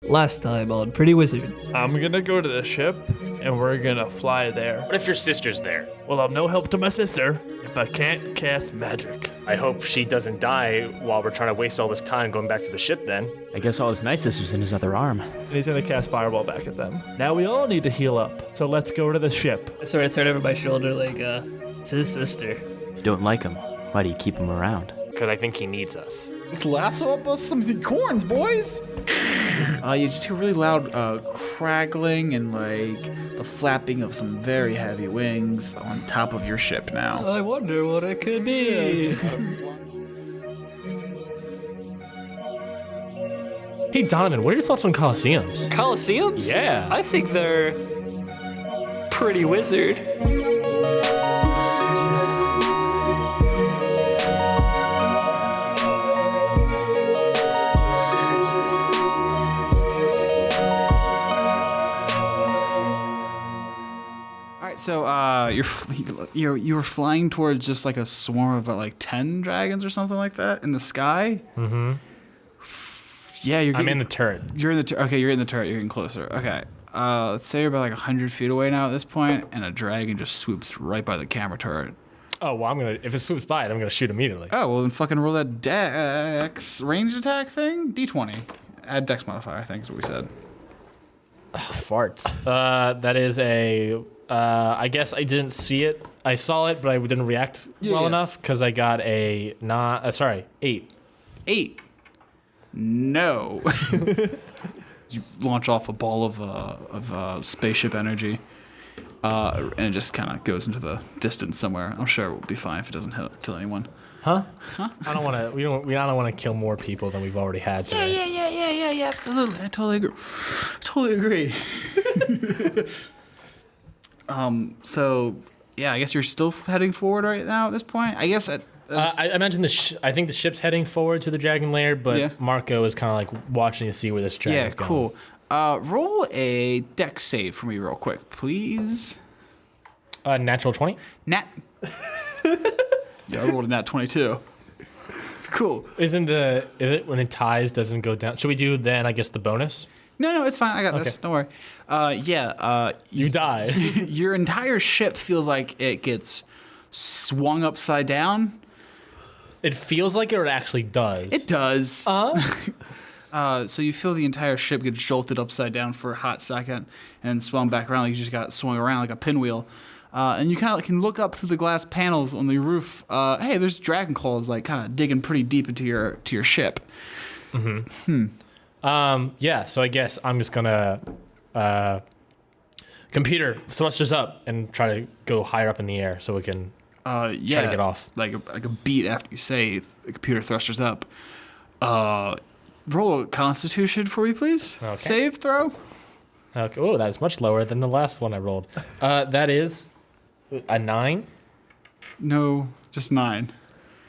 Last time on Pretty Wizard. I'm gonna go to the ship, and we're gonna fly there. What if your sister's there? Well, I'm no help to my sister if I can't cast magic. I hope she doesn't die while we're trying to waste all this time going back to the ship then. I guess all his niceness was in his other arm. And he's gonna cast Fireball back at them. Now we all need to heal up, so let's go to the ship. I sort of turn over my shoulder like, it's his sister. You don't like him. Why do you keep him around? Because I think he needs us. Lasso up us some corns, boys! You just hear really loud crackling and like the flapping of some very heavy wings on top of your ship now. I wonder what it could be. Hey, Donovan, what are your thoughts on Colosseums? Colosseums? Yeah. I think they're pretty wizard. So you were flying towards just like a swarm of about like 10 dragons or something like that in the sky. Mm-hmm. Yeah, I'm in the turret. You're in the turret. Okay, you're in the turret. You're getting closer. Okay. Let's say you're about like 100 feet away now at this point, and a dragon just swoops right by the camera turret. Oh, well, if it swoops by it, I'm gonna shoot immediately. Oh, well then fucking roll that dex ranged attack thing. D20. Add dex modifier, I think is what we said. Farts. That is a... I guess I didn't see it. I saw it, but I didn't react well enough because I got a 8. 8. No. You launch off a ball of spaceship energy, and it just kind of goes into the distance somewhere. I'm sure it will be fine if it doesn't kill anyone. Huh? I don't want to. I don't want to kill more people than we've already had today. Yeah. Absolutely. I totally agree. So, yeah, I guess you're still heading forward right now at this point? I guess... I imagine I think the ship's heading forward to the dragon lair, but Marco is kind of like watching to see where this dragon's going. Yeah, cool. Roll a dex save for me real quick, please. Natural 20? Yeah, I rolled a nat 22. Cool. Isn't it when it ties doesn't go down? Should we do then, I guess, the bonus? No, it's fine. I got this. Don't worry. You die. Your entire ship feels like it gets swung upside down. It feels like it, or it actually does? It does. So you feel the entire ship get jolted upside down for a hot second and swung back around. Like you just got swung around like a pinwheel. And you kind of can look up through the glass panels on the roof. Hey, there's dragon claws like kind of digging pretty deep into your ship. Mm-hmm. Yeah, so I guess I'm just gonna computer thrusters up and try to go higher up in the air so we can try to get off. Like a beat after you say the computer thrusters up. Roll a Constitution for me, please. Okay. Save throw. Okay. Oh, that's much lower than the last one I rolled. That is a 9. No, just 9.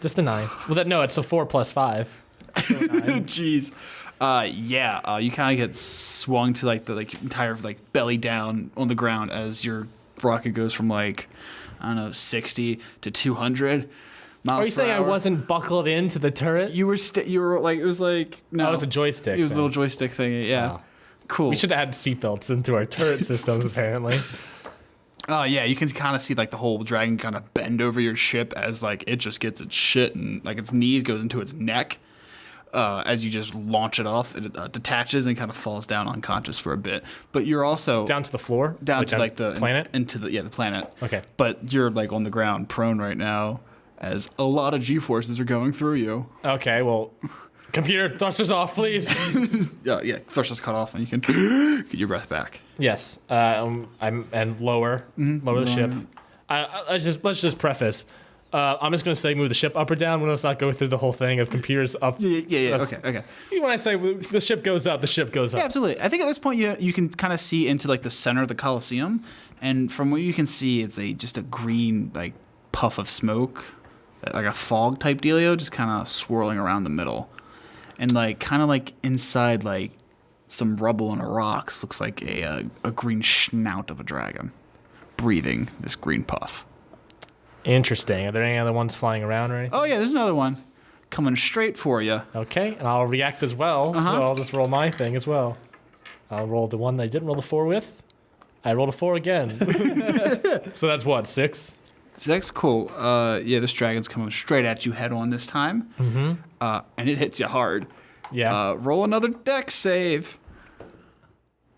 Just a 9. Well, it's a 4 plus 5. So 9. Jeez. You kind of get swung to like the entire belly down on the ground as your rocket goes from 60 to 200 miles. Are you saying I wasn't buckled into the turret? You were it was like no. Oh, it was a joystick. It was a little joystick thing. Yeah. Wow. Cool. We should add seatbelts into our turret systems apparently. You can kind of see the whole dragon kind of bend over your ship as it just gets its shit and its knees goes into its neck. As you just launch it off, it detaches and kind of falls down unconscious for a bit. But you're also down to the floor, down to the planet, into the planet. Okay. But you're on the ground, prone right now, as a lot of G-forces are going through you. Okay. Well, computer thrusters off, please. Thrusters cut off, and you can get your breath back. Yes. Lower the ship. Let's just preface. I'm just going to say move the ship up or down. Let's not go through the whole thing of computers up. Yeah. Okay. When I say the ship goes up, the ship goes up. Yeah, absolutely. I think at this point you can kind of see into the center of the Colosseum, and from what you can see, it's just a green puff of smoke, like a fog type dealio, just kind of swirling around the middle, and inside some rubble and rocks looks like a green snout of a dragon, breathing this green puff. Interesting. Are there any other ones flying around or anything? Oh, yeah, there's another one coming straight for you. Okay, and I'll react as well, so I'll just roll my thing as well. I'll roll the one I didn't roll the 4 with. I rolled a 4 again. So that's what, 6? 6, cool. Yeah, this dragon's coming straight at you head on this time. Mm-hmm. And it hits you hard. Yeah. Roll another dex save.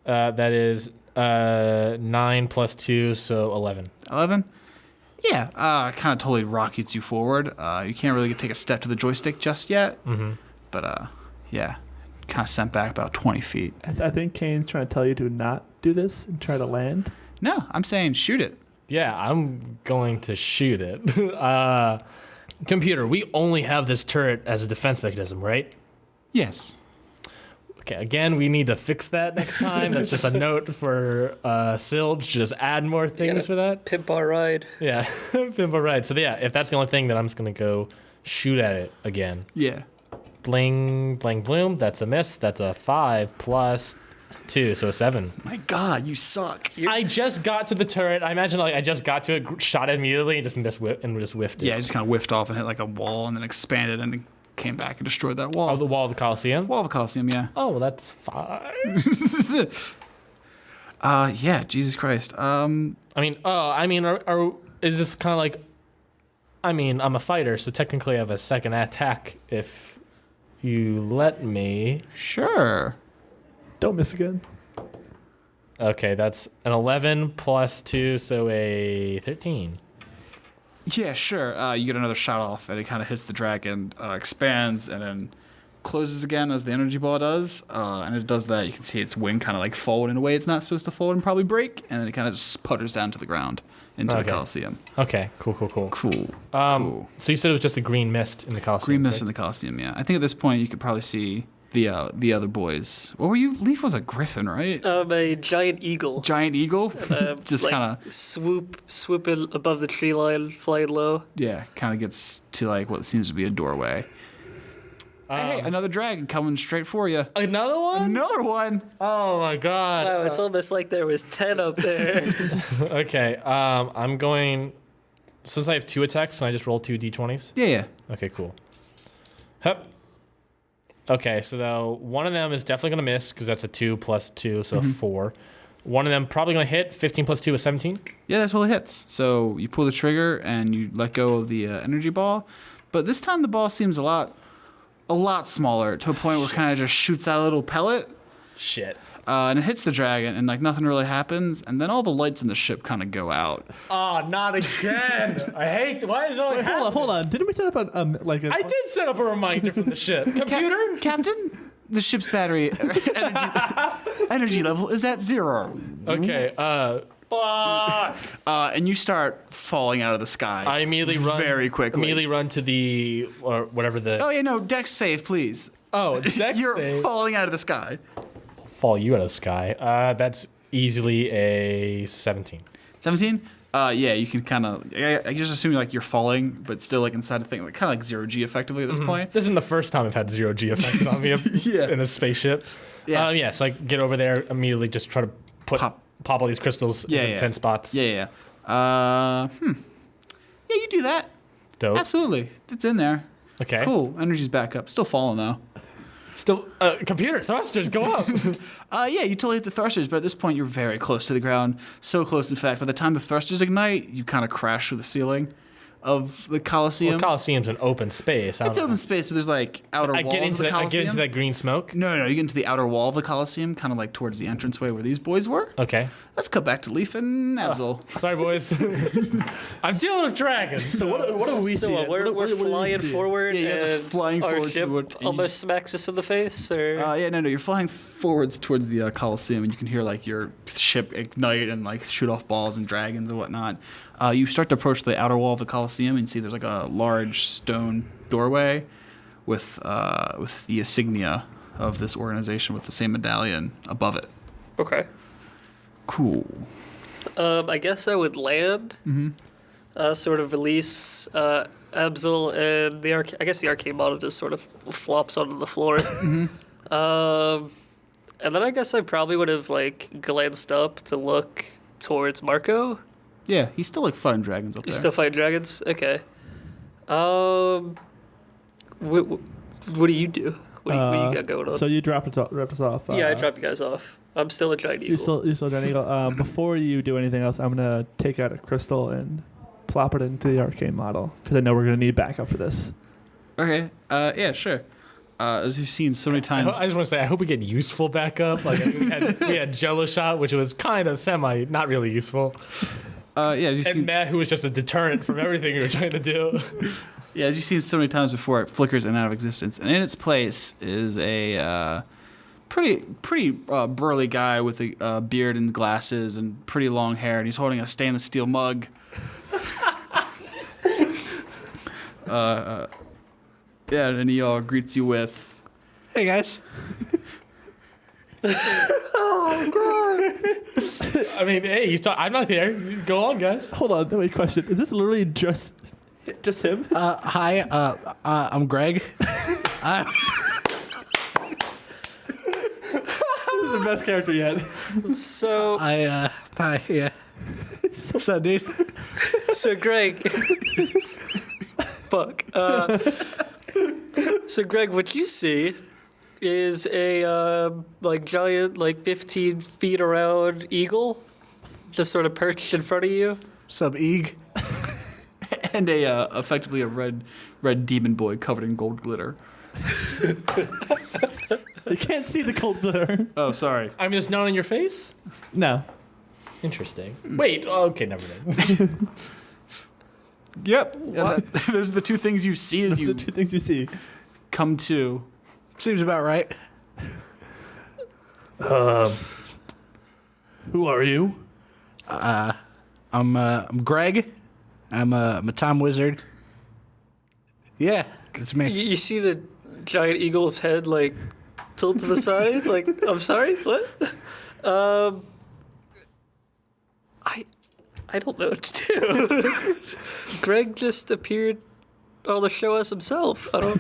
That is 9 plus 2, so 11. 11? Yeah, kind of totally rockets you forward. You can't really take a step to the joystick just yet. Mm-hmm. But, yeah, kind of sent back about 20 feet. I think Kane's trying to tell you to not do this and try to land. No, I'm saying shoot it. Yeah, I'm going to shoot it. Computer, we only have this turret as a defense mechanism, right? Yes. Okay, again, we need to fix that next time. That's just a note for Silge. Just add more things for that. Pimp our ride. Yeah, pimp a ride. So yeah, if that's the only thing, then I'm just gonna go shoot at it again. Yeah. Bling, bling, bloom. That's a miss. That's a 5 plus 2, so a 7. My God, you suck. I just got to the turret. I imagine like I just got to it, shot it immediately, and just whiffed it. Yeah, it just kind of whiffed off and hit like a wall and then expanded and then came back and destroyed that wall. Oh, the wall of the Coliseum. Wall of the Coliseum, yeah. Oh, well, that's fine. Yeah, Jesus Christ. Is this kind of like? I mean, I'm a fighter, so technically I have a second attack if you let me. Sure. Don't miss again. Okay, that's an 11 plus 2, so a 13. Yeah, sure. You get another shot off, and it kind of hits the dragon, expands, and then closes again as the energy ball does. And as it does that, you can see its wing kind of like fold in a way it's not supposed to fold and probably break, and then it kind of just putters down to the ground into the Coliseum. Okay, cool. Cool. So you said it was just a green mist in the Coliseum. Green mist in the Coliseum, yeah. I think at this point you could probably see the other boys. What were you? Leaf was a griffin, right? A giant eagle. Giant eagle? Just like, kind of swooping above the tree line, flying low. Yeah, kind of gets to like what seems to be a doorway. Hey, another dragon coming straight for you. Another one? Another one. Oh my god. Wow, it's almost like there was 10 up there. Okay, I'm going. Since I have 2 attacks, can I just roll 2 d20s? Yeah. Okay, cool. Hup. Okay, so though one of them is definitely gonna miss because that's a 2 plus 2, so 4. One of them probably gonna hit. 15 plus 2 is 17. Yeah, that's what it hits. So you pull the trigger and you let go of the energy ball, but this time the ball seems a lot smaller to a point where it kind of just shoots out a little pellet. Shit. And it hits the dragon, and like nothing really happens, and then all the lights in the ship kind of go out. Oh, not again! I hate. Why is it always happening? Hold on. Didn't we set up I did set up a reminder from the ship. Computer? Captain, the ship's battery energy level is at 0. Okay. And you start falling out of the sky. I immediately run very quickly. Immediately run to the or whatever the. Oh yeah, no, dex save, please. Oh, dex You're save. falling out of the sky. Fall you out of the sky. That's easily a 17. 17? Yeah, you can kind of. I just assume like you're falling, but still like inside the thing, like kind of like 0G effectively at this point. This isn't the first time I've had 0G effected on me in a spaceship. Yeah. So I get over there immediately, just try to pop all these crystals into the 10 spots. Yeah. Yeah, you do that. Dope. Absolutely. It's in there. Okay. Cool. Energy's back up. Still falling though. Still, computer thrusters, go up. Yeah, you totally hit the thrusters, but at this point you're very close to the ground. So close, in fact, by the time the thrusters ignite, you kind of crash through the ceiling of the Coliseum. Well, Coliseum's an open space. It's open space, but there's like outer walls of the Coliseum. I get into that green smoke. No, you get into the outer wall of the Coliseum, kind of like towards the entranceway where these boys were. Okay. Let's cut back to Leaf and Abzael. Sorry, boys. I'm dealing with dragons. So what do we see? We're flying forward, Yeah, you guys are and flying our forward ship toward- almost smacks us in the face, or No, you're flying forwards towards the Coliseum, and you can hear like your ship ignite and like shoot off balls and dragons and whatnot. You start to approach the outer wall of the Coliseum, and see there's like a large stone doorway with the insignia of this organization with the same medallion above it. okay. Cool. I guess I would land. Sort of release Abzael, and I guess the arcane model just sort of flops onto the floor. And then I guess I probably would have like glanced up to look towards Marco. Yeah, he's still like fighting dragons up there. You still fight dragons? Okay. What do you do? What do you got going on? So you drop us off. Yeah, I drop you guys off. I'm still a giant eagle. You're still giant eagle. Before you do anything else, I'm gonna take out a crystal and plop it into the arcane model because I know we're gonna need backup for this. Okay. Yeah, sure. As you've seen so many times. I just want to say, I hope we get useful backup. Like we had Jello shot, which was kind of not really useful. Yeah, as you've And seen, Matt, who was just a deterrent from everything we were trying to do. yeah, as you've seen so many times before, it flickers in and out of existence, and in its place is a pretty burly guy with a beard and glasses and pretty long hair, and he's holding a stainless steel mug. Yeah, and he greets you with, Hey guys. I mean, hey, I'm not there. Go on, guys. Hold on, wait. Question: is this literally just him? Hi. I'm Greg. This is the best character yet. So, Hi. Yeah. What's up, dude? so Greg. Fuck. So Greg, what you see is a giant 15 feet around eagle, just sort of perched in front of you. What's up, Eeg? and effectively a red demon boy covered in gold glitter. You can't see the cold glitter. Oh, sorry. I mean, it's not on your face? No. Interesting. Wait, okay, never mind. Yep. Those are the two things you see as Those are you the two things you see. come to. Seems about right. Who are you? I'm Greg. I'm a time wizard. Yeah, it's me. You see the giant eagle's head tilt to the side. I'm sorry, what? I don't know what to do. Greg just appeared on the show as himself. I don't.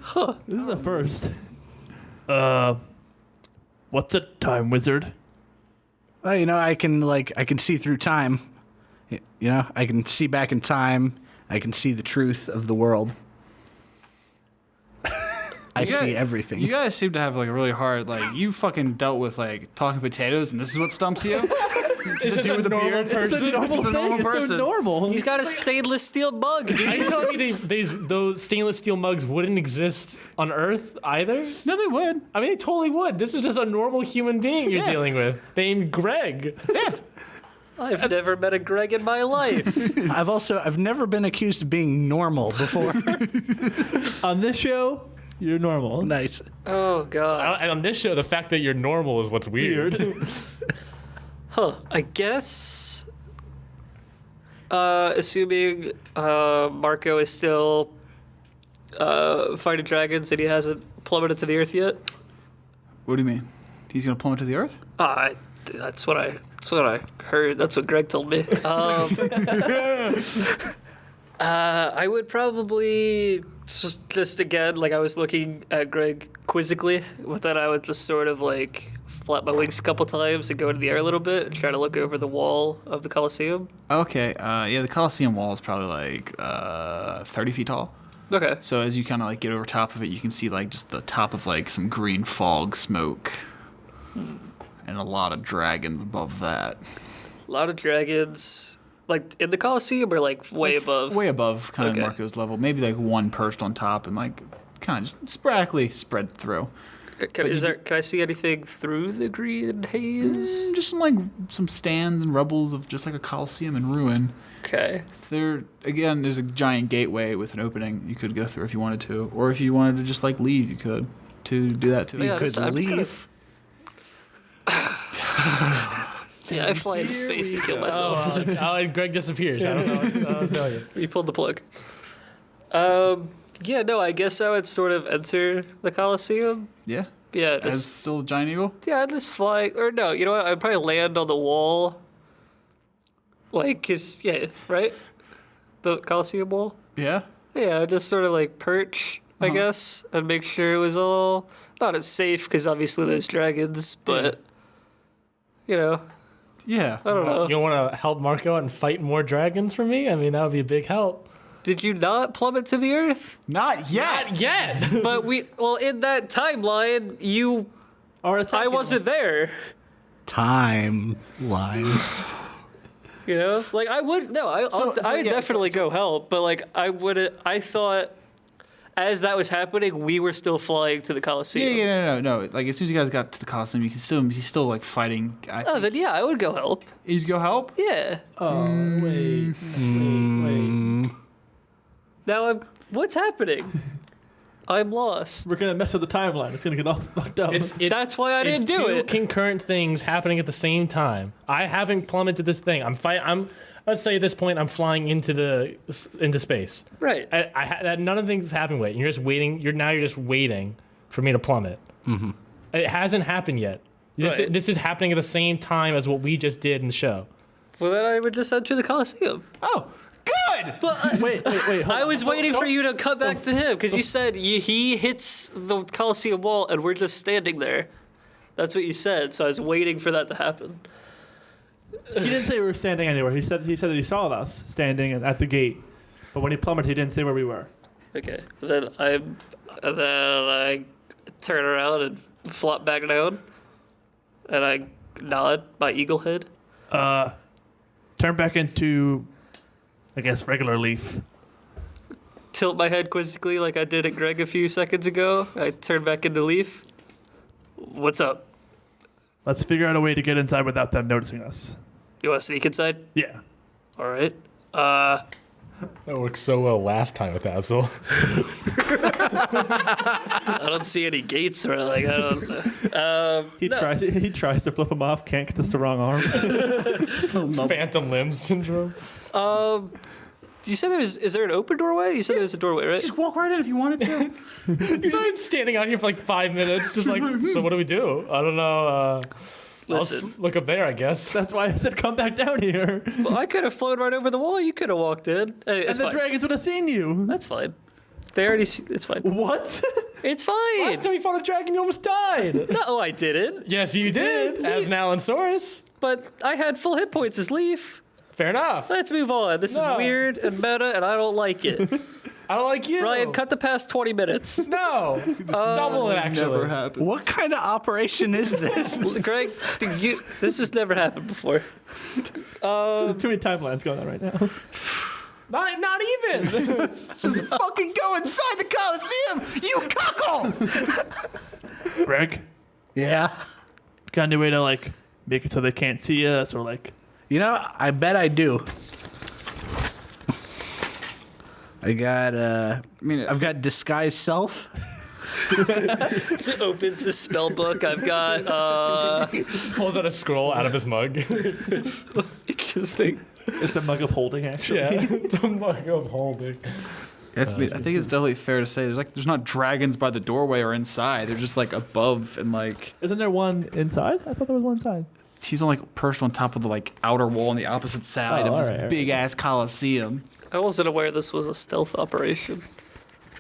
Huh. This is a first. What's a time wizard? Well, I can see through time. I can see back in time. I can see the truth of the world. I see everything. You guys seem to have a really hard, you fucking dealt with talking potatoes, and this is what stumps you? Just a dude with a beard. It's a normal Just a normal thing. It's person. so normal. He's got a stainless steel mug, dude. Are you telling me those stainless steel mugs wouldn't exist on Earth either? No, they would. I mean, they totally would. This is just a normal human being you're dealing with, named Greg. Yeah. I've never met a Greg in my life. I've never been accused of being normal before. On this show, you're normal. Nice. Oh god. And on this show, the fact that you're normal is what's weird. Huh. I guess. Assuming Marco is still fighting dragons and he hasn't plummeted to the earth yet. What do you mean? He's gonna plummet to the earth? That's what I heard. That's what Greg told me. I would probably just again, I was looking at Greg quizzically, but then I would just sort of flap my wings a couple times and go into the air a little bit and try to look over the wall of the Colosseum. Okay. Yeah, the Colosseum wall is probably 30 feet tall. Okay. So as you kind of get over top of it, you can see just the top of some green fog smoke, and a lot of dragons above that. A lot of dragons. In the Colosseum or way above? Way above kind of Okay. Marco's level. Maybe one perched on top and kind of just sporadically spread through. Can I see anything through the green haze? Just some stands and rubbles of just a Colosseum in ruin. Okay. There's a giant gateway with an opening you could go through if you wanted to. Or if you wanted to just leave, you could to do that too. Yeah, You could I'm just leave. Yeah, I fly into space and kill myself. And Greg disappears. I don't know what to tell you. You pulled the plug. Yeah, no, I guess I would sort of enter the Colosseum. Yeah. Yeah, As just still a giant eagle? I'd just fly. Or no, you know what? I'd probably land on the wall. Right? The Colosseum wall? Yeah. Yeah, I'd just sort of perch, I guess, and make sure it was all not as safe because obviously there's dragons, but Yeah. I don't know. You don't want to help Marco out and fight more dragons for me? I mean, that would be a big help. Did you not plummet to the earth? Not yet. Not yet. But in that timeline, you Or attacking I wasn't there. Timeline. You know, like I would I would definitely go help, but like I thought as that was happening, we were still flying to the Coliseum. No. Like as soon as you guys got to the Coliseum, you can still he's still like fighting. Then yeah, I would go help. You'd go help? Yeah. Oh, wait. Now what's happening? I'm lost. We're going to mess with the timeline. It's going to get all fucked up. That's why I didn't do two it. concurrent things happening at the same time. I haven't plummeted this thing. Let's say at this point I'm flying into space. Right. None of the things happened yet. You're just waiting. You're just waiting for me to plummet. Mm-hmm. It hasn't happened yet. This is happening at the same time as what we just did in the show. Well, then I would just enter the Coliseum. Oh, good. But wait. I was waiting for you to come back to him because you said he hits the Coliseum wall and we're just standing there. That's what you said. So I was waiting for that to happen. He didn't say we were standing anywhere. He said that he saw us standing at the gate. But when he plummeted, he didn't say where we were. Okay. Then I turn around and flop back down, and I nod my eagle head. Turn back into, I guess, regular Leaf. Tilt my head quizzically like I did at Greg a few seconds ago. I turn back into Leaf. What's up? Let's figure out a way to get inside without them noticing us. You want to sneak inside? Yeah. All right. That worked so well last time with Abzael. I don't see any gates or like I don't. He tries to flip him off. Can't because it's the wrong arm. Phantom limb syndrome. You said is there an open doorway? You said there's a doorway, right? Just walk right in if you wanted to. I'm standing out here for like 5 minutes, just like, so what do we do? I don't know. Listen. I'll look up there, I guess. That's why I said come back down here. Well, I could have flown right over the wall. You could have walked in. Hey, And it's the fine. dragons would have seen you. That's fine. They already see. It's fine. What? It's fine. Last time you fought a dragon, you almost died. No, I didn't. Yes, you did. As an Allosaurus. But I had full hit points as Leaf. Fair enough. Let's move on. This No. is weird and meta, and I don't like it. I don't like you. Ryan, cut the past 20 minutes. No. Double it, actually. Never happened. What kind of operation is this? Greg, this has never happened before. There's too many timelines going on right now. Not even. Just fucking go inside the Coliseum, you cuckle! Greg, Yeah. got any way to like make it so they can't see us or like? You know, I bet I do. I've got disguise self. Opens his spell book. I've got Pulls out a scroll out of his mug. interesting. It's a mug of holding, actually. Yeah. The mug of holding. I think it's definitely fair to say there's not dragons by the doorway or inside. They're just like above and like Isn't there one inside? I thought there was one inside. he's on like perched on top of the like outer wall on the opposite side Oh, of this alright. big ass Coliseum. I wasn't aware this was a stealth operation.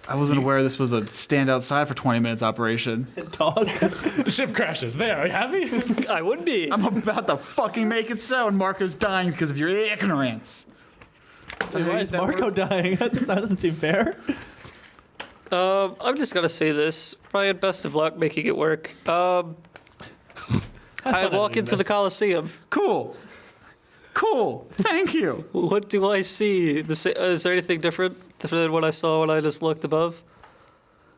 I wasn't aware this was a stand outside for 20 minutes operation. Dog. The ship crashes. There, are you happy? I would be. I'm about to fucking make it so, and Marco's dying because of your ignorance. So Why is Marco dying? That doesn't seem fair. I'm just gonna say this. Ryan, best of luck making it work. I walk into the Coliseum. Cool. Thank you. What do I see? Is there anything different than what I saw when I just looked above?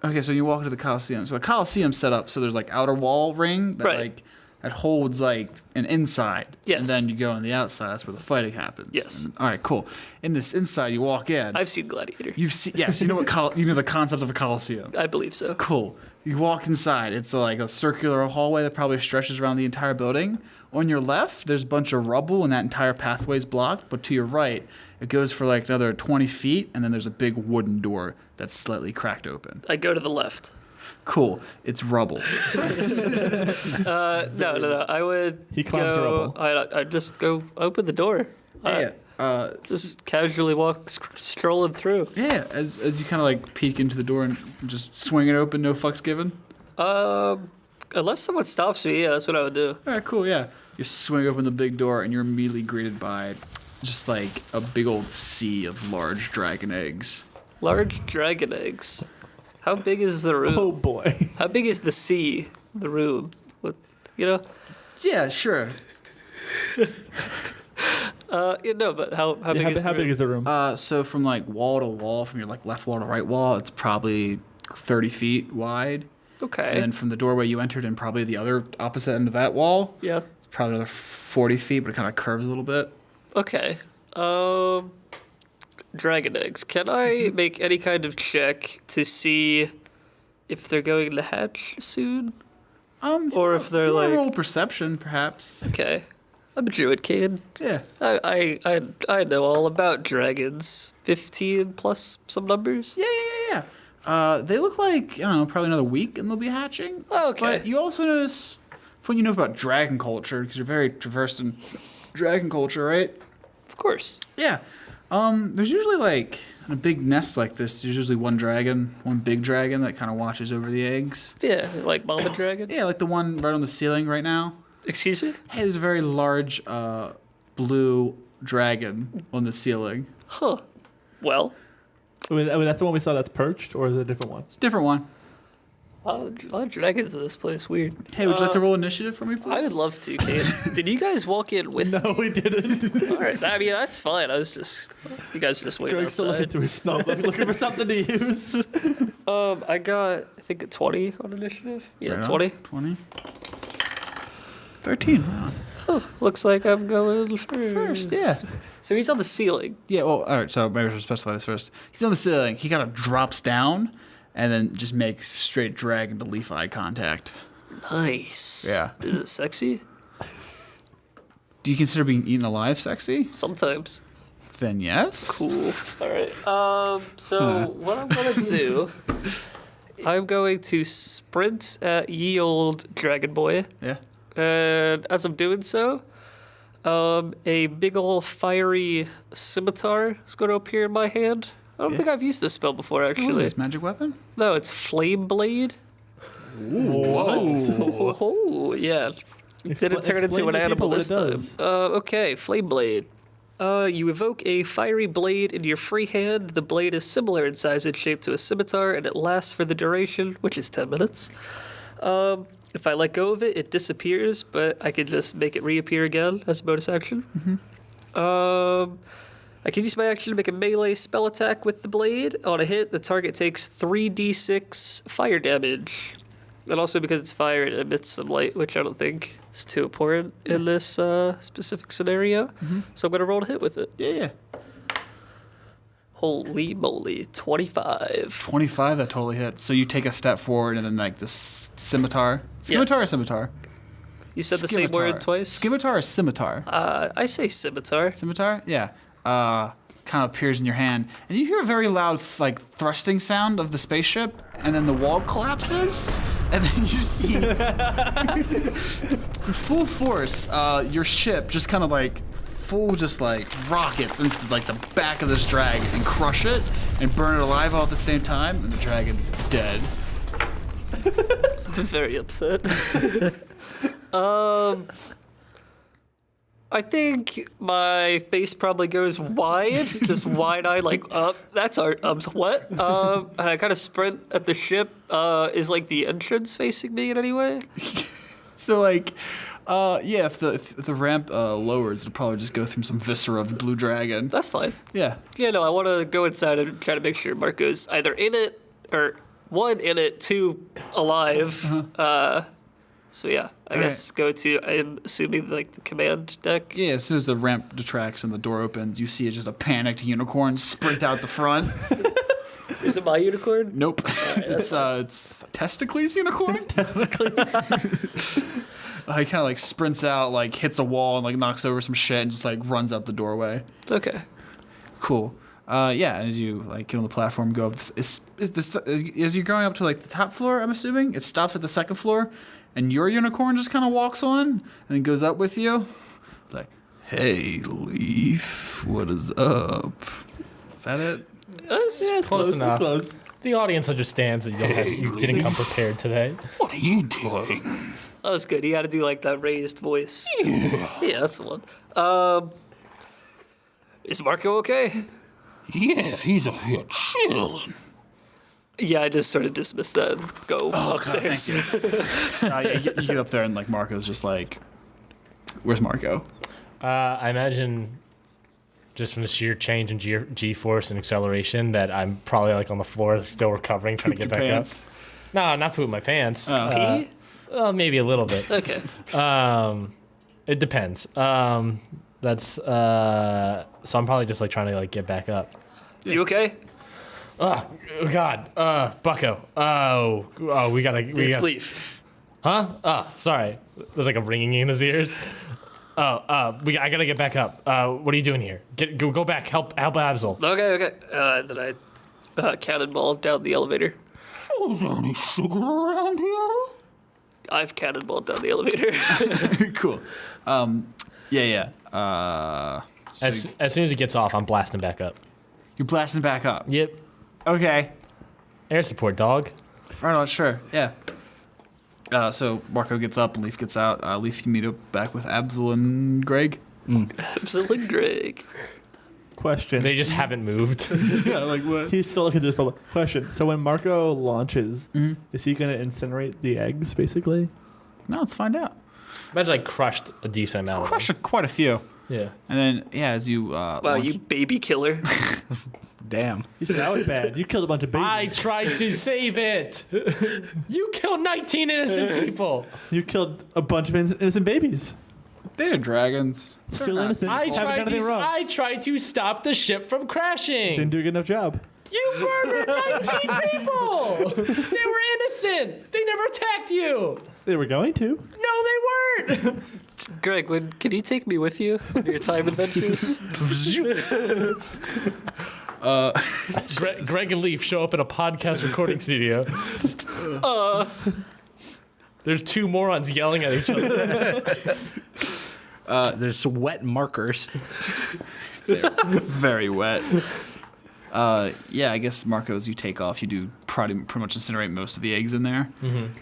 Okay, so you walk into the Coliseum. So the Coliseum's set up so there's like outer wall ring that Right. that holds like an inside. Yes. And then you go on the outside. That's where the fighting happens. Yes. All right, cool. In this inside, you walk in. I've seen Gladiator. You've seen, yes, you know you know the concept of a Coliseum. I believe so. Cool. You walk inside. It's like a circular hallway that probably stretches around the entire building. On your left, there's a bunch of rubble, and that entire pathway is blocked. But to your right, it goes for like another 20 feet, and then there's a big wooden door that's slightly cracked open. I go to the left. Cool. It's rubble. No. I would. He climbs the go. rubble. I'd just go open the door. Yeah. Just casually walk, strolling through. Yeah. As you kind of like peek into the door and just swing it open, no fucks given. Unless someone stops me, yeah, that's what I would do. All right. Cool. Yeah. You swing open the big door, and you're immediately greeted by just like a big old sea of large dragon eggs. Large dragon eggs. How big is the room? Oh boy. How big is the sea? The room. With, you know? Yeah, sure. But how big is How the big room? is the room? So from like wall to wall, from your like left wall to right wall, it's probably 30 feet wide. Okay. And then from the doorway you entered and probably the other opposite end of that wall, Yeah. it's probably another 40 feet, but it kind of curves a little bit. Okay. Dragon eggs. Can I make any kind of check to see if they're going to hatch soon? Or if they're like roll perception, perhaps. okay. I'm a druid kid. Yeah. I know all about dragons. 15 plus some numbers. Yeah. They look like, I don't know, probably another week and they'll be hatching. Oh, okay. But you also notice, from what you know about dragon culture, because you're very versed in dragon culture, right? Of course. Yeah. There's usually like, in a big nest like this, there's usually one big dragon that kind of watches over the eggs. Yeah, like mama dragon. Yeah, like the one right on the ceiling right now. Excuse me? Hey, there's a very large blue dragon on the ceiling. Huh. Well, I mean, that's the one we saw that's perched, or is it a different one? It's a different one. a lot of dragons in this place. Weird. Hey, would you like to roll initiative for me, please? I would love to, Kate. Did you guys walk in with No, we didn't. All right. I mean, that's fine. I was just, you guys are just waiting Greg's still looking outside. through his spell book, looking for something to use. I got, I think, a 20 on initiative. Yeah, Right on. 20. 20. 13. Wow. Oh, looks like I'm going first. Yeah. So he's on the ceiling. Yeah, well, all right, so maybe I should specify this first. He's on the ceiling. He kind of drops down and then just makes straight dragon to leaf eye contact. Nice. Yeah. Is it sexy? Do you consider being eaten alive sexy? Sometimes. Then yes. Cool. All right. So what I'm gonna do, I'm going to sprint at ye old dragon boy, Yeah. and as I'm doing so, a big ol' fiery scimitar is going to appear in my hand. I don't think I've used this spell before, What is actually. this, magic weapon? No, it's Flame Blade. Whoa. Oh, yeah. Didn't turn into explain an to animal people what this it time. does. Okay, Flame Blade. You evoke a fiery blade into your free hand. The blade is similar in size and shape to a scimitar, and it lasts for the duration, which is 10 minutes. If I let go of it, it disappears, but I can just make it reappear again as a bonus action. I can use my action to make a melee spell attack with the blade. On a hit, the target takes 3d6 fire damage. And also because it's fire, it emits some light, which I don't think is too important in this specific scenario. So I'm going to roll a hit with it. Yeah. Holy moly, 25. 25, that totally hit. So you take a step forward and then like this scimitar. Scimitar or scimitar? You said the same Scimitar. word twice? Scimitar or scimitar? I say scimitar. Scimitar? Yeah. Kind of appears in your hand, and you hear a very loud, like, thrusting sound of the spaceship, and then the wall collapses, and then you see, with full force, your ship just kind of like, rockets into like the back of this dragon and crush it and burn it alive all at the same time, and the dragon's dead. I'm very upset. I think my face probably goes wide, just wide-eyed, like, that's our, what? And I kind of sprint at the ship. Is, like, the entrance facing me in any way? So like, yeah, if the ramp lowers, it'll probably just go through some viscera of the blue dragon. That's fine. Yeah. Yeah, no, I want to go inside and try to make sure Marco's either in it, or one, in it, two, alive. So yeah, I guess go to, I'm assuming, like, the command deck. Yeah, as soon as the ramp detracts and the door opens, you see just a panicked unicorn sprint out the front. Is it my unicorn? Nope. It's Testicles unicorn? Testicles. He kind of like sprints out, like hits a wall and like knocks over some shit and just like runs out the doorway. Okay. Cool. Yeah, and as you like get on the platform, go up. As you're going up to like the top floor, I'm assuming it stops at the second floor, and your unicorn just kind of walks on and then goes up with you, like, "Hey, Leaf, what is up?" Is that it? That's Close enough. Close. The audience understands that you didn't come prepared today. What are you doing? That was good. You got to do like that raised voice. Yeah, that's the one. Is Marco okay? Yeah, he's a here chilling. Yeah, I just sort of dismiss that and go upstairs. You get up there and like Marco's just like, where's Marco? I imagine just from the sheer change in G-force and acceleration that I'm probably like on the floor still recovering, trying to get back up. No, not pooping my pants. Pee? Well, maybe a little bit. Okay. It depends. That's so I'm probably just like trying to like get back up. You okay? Oh God, Bucko. Oh, we gotta. It's Leaf. Huh? Oh, sorry. There's like a ringing in his ears. I gotta get back up. What are you doing here? Go back. Help Abzael. Okay. Then I cannonball down the elevator. Is there any sugar around here? I've cannonballed down the elevator. Cool. Yeah. As soon as he gets off, I'm blasting back up. You're blasting back up. Yep. Okay. Air support, dog. Right on, sure. Yeah. So Marco gets up and Leaf gets out. Leaf, you meet up back with Abzael and Greg. Absolutely, Greg. Question. They just haven't moved. Yeah, like what? He's still looking at this public. Question. So when Marco launches, is he going to incinerate the eggs, basically? No, let's find out. Imagine I crushed a decent amount Crush of them. quite a few. Yeah. And then, as you Wow, launch- you baby killer. Damn. He said, that was bad. You killed a bunch of babies. I tried to save it. You killed 19 innocent people. You killed a bunch of innocent babies. They're dragons. Still innocent. I Haven't done anything wrong. tried to stop the ship from crashing. Didn't do a good enough job. You murdered 19 people. They were innocent. They never attacked you. They were going to. No, they weren't. Greg, can you take me with you on your time adventures? Greg and Leaf show up at a podcast recording studio. There's two morons yelling at each other. There's wet markers. They're very wet. I guess Marco, as you take off, you do pretty much incinerate most of the eggs in there.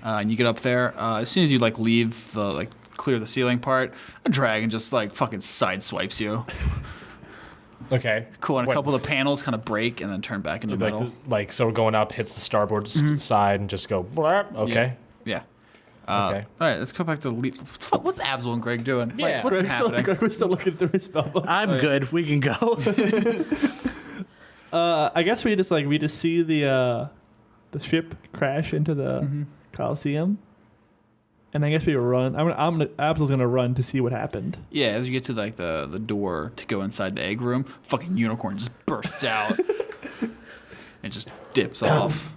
And you get up there. As soon as you leave the clear the ceiling part, a dragon just fucking sideswipes you. Okay. Cool. And a couple of the panels kind of break and then turn back into metal. So we're going up, hits the starboard side, and just go. Blap. Okay. Yeah. Okay. All right, let's go back to Leaf. What's Abzael and Greg doing? Yeah. What's happening? Greg was still looking through his spellbook. I'm good. We can go. I guess we just see the ship crash into the Coliseum, and I guess we run. Abzael's gonna run to see what happened. Yeah, as you get to the door to go inside the egg room, fucking unicorn just bursts out and just dips off.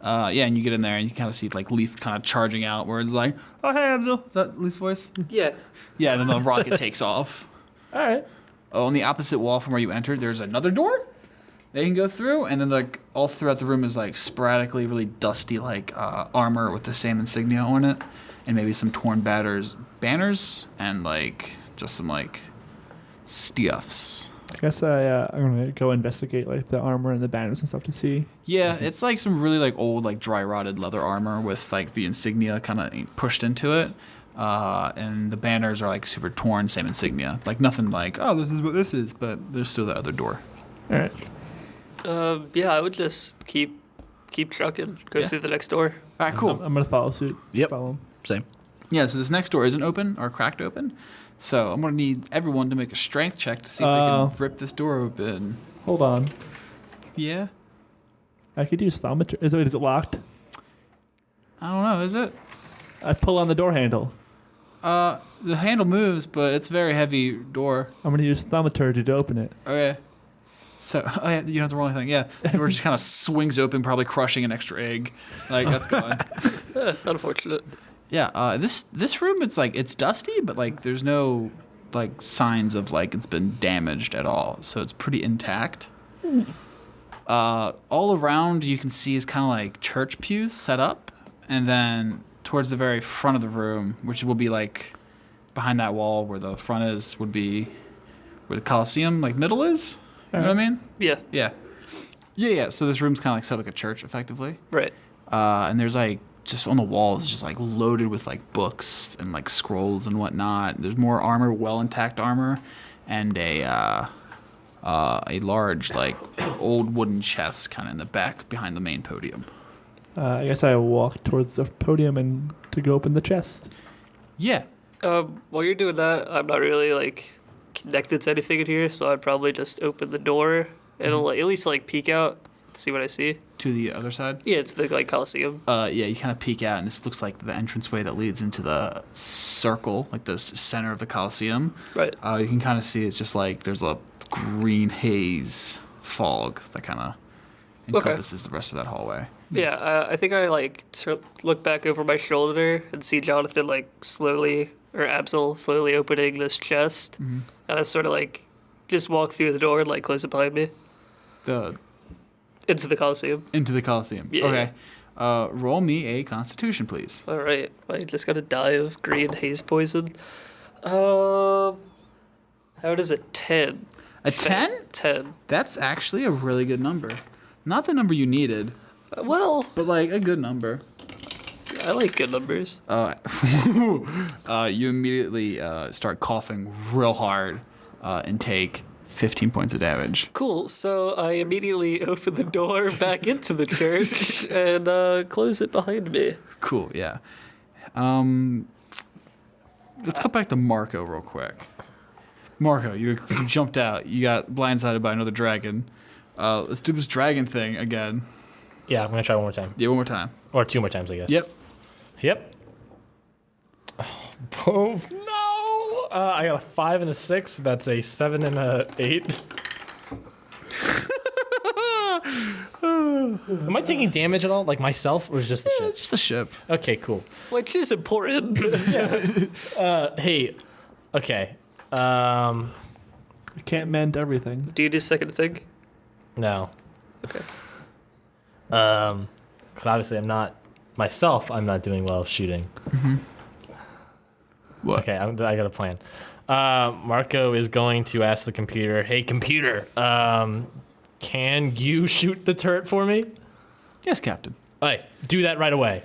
And you get in there and you kind of see Leaf kind of charging out, where it's like, "Oh hey, Abzael," is that Leaf's voice? Yeah. Yeah, and then the rocket takes off. All right. Oh, on the opposite wall from where you entered, there's another door they can go through, and then all throughout the room is sporadically really dusty armor with the same insignia on it, and maybe some torn banners, and just some stuffs. I guess I'm gonna go investigate the armor and the banners and stuff to see. Yeah, it's some really old dry rotted leather armor with the insignia kind of pushed into it. And the banners are super torn, same insignia. Nothing oh, this is what this is, but there's still that other door. All right. I would just keep trucking. Go through the next door. All right, cool. I'm gonna follow suit. Yep. Follow him. Same. Yeah, so this next door isn't open or cracked open. So I'm going to need everyone to make a strength check to see if they can rip this door open. Hold on. Yeah? I could use thaumaturgy. Is it locked? I don't know, is it? I pull on the door handle. The handle moves, but it's a very heavy door. I'm gonna use thaumaturgy to open it. Okay. So, you don't have to roll anything. Yeah, the door just kind of swings open, probably crushing an extra egg. That's gone. Unfortunate. Yeah, this room, it's dusty, but there's no signs of it's been damaged at all. So it's pretty intact. All around you can see is kind of church pews set up, and then towards the very front of the room, which will be behind that wall where the front is, would be where the Coliseum middle is. You know what I mean? Yeah. Yeah. So this room's kind of set up like a church, effectively. Right. And there's just on the walls, just loaded with books and scrolls and whatnot. There's more armor, well intact armor, and a a large, like, old wooden chest kind of in the back behind the main podium. I guess I walk towards the podium and to go open the chest. Yeah. While you're doing that, I'm not really like connected to anything in here, so I'd probably just open the door and like, at least like peek out, see what I see. To the other side? Yeah, it's the like Coliseum. Yeah, you kind of peek out, and this looks like the entranceway that leads into the circle, like the center of the Coliseum. Right. You can kind of see it's just like there's a green haze fog that kind of encompasses the rest of that hallway. Yeah, I think I like look back over my shoulder and see Jonathan like slowly, or Abzael slowly opening this chest, and I sort of like just walk through the door and like close it behind me into the Coliseum. Into the Coliseum. Yeah. Okay. Roll me a Constitution, please. All right, I just got a die of green haze poison. How does it 10? A 10? 10. That's actually a really good number. Not the number you needed, Well, but like a good number. I like good numbers. You immediately start coughing real hard and take 15 points of damage. Cool. So I immediately open the door back into the church and close it behind me. Cool, yeah. Let's go back to Marco real quick. Marco, you jumped out. You got blindsided by another dragon. Let's do this dragon thing again. Yeah, I'm gonna try one more time. Yeah, one more time. Or 2 more times, I guess. Yep. Yep. Oh no! I got a 5 and a 6. That's a 7 and a 8. Am I taking damage at all, like myself, or is just the ship? Just the ship. Okay, cool. Which is important. Hey, okay. You can't mend everything. Do you do second thing? No. Okay. Because obviously I'm not doing well shooting. What? Okay, I got a plan. Marco is going to ask the computer, "Hey, computer, can you shoot the turret for me?" Yes, Captain. Hey, do that right away.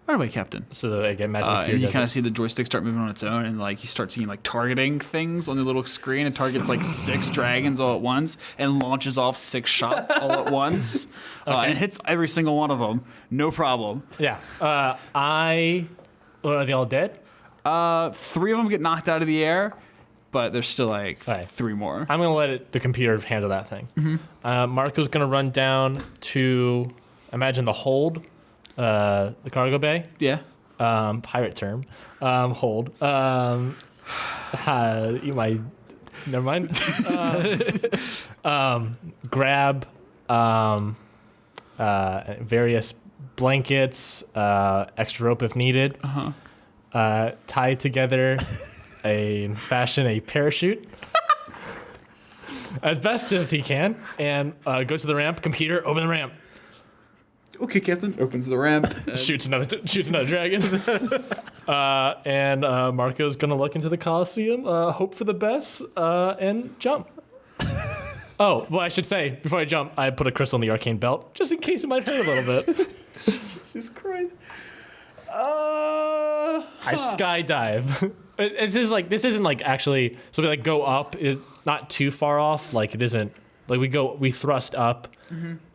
Right away, Captain. So that I can imagine. the And computer you does kind it. of see the joystick start moving on its own, and like you start seeing like targeting things on the little screen. It targets like 6 dragons all at once, and launches off 6 shots all at once, and it hits every single one of them, no problem. Yeah. Are they all dead? 3 of them get knocked out of the air, but there's still like Right. 3 more. I'm gonna let the computer handle that thing. Marco's gonna run down to imagine the hold, the cargo bay. Yeah. Pirate term. Hold. You might. Never mind. Grab various blankets, extra rope if needed. Tie together fashion a parachute as best as he can, and go to the ramp. Computer, open the ramp. Okay, Captain. Opens the ramp. Shoots another dragon. And Marco's gonna look into the Coliseum, hope for the best, and jump. Oh, well, I should say before I jump, I put a crystal in the arcane belt just in case it might hurt a little bit. Jesus Christ. I skydive. This isn't like actually. So we like go up. Is not too far off. Like it isn't. Like we thrust up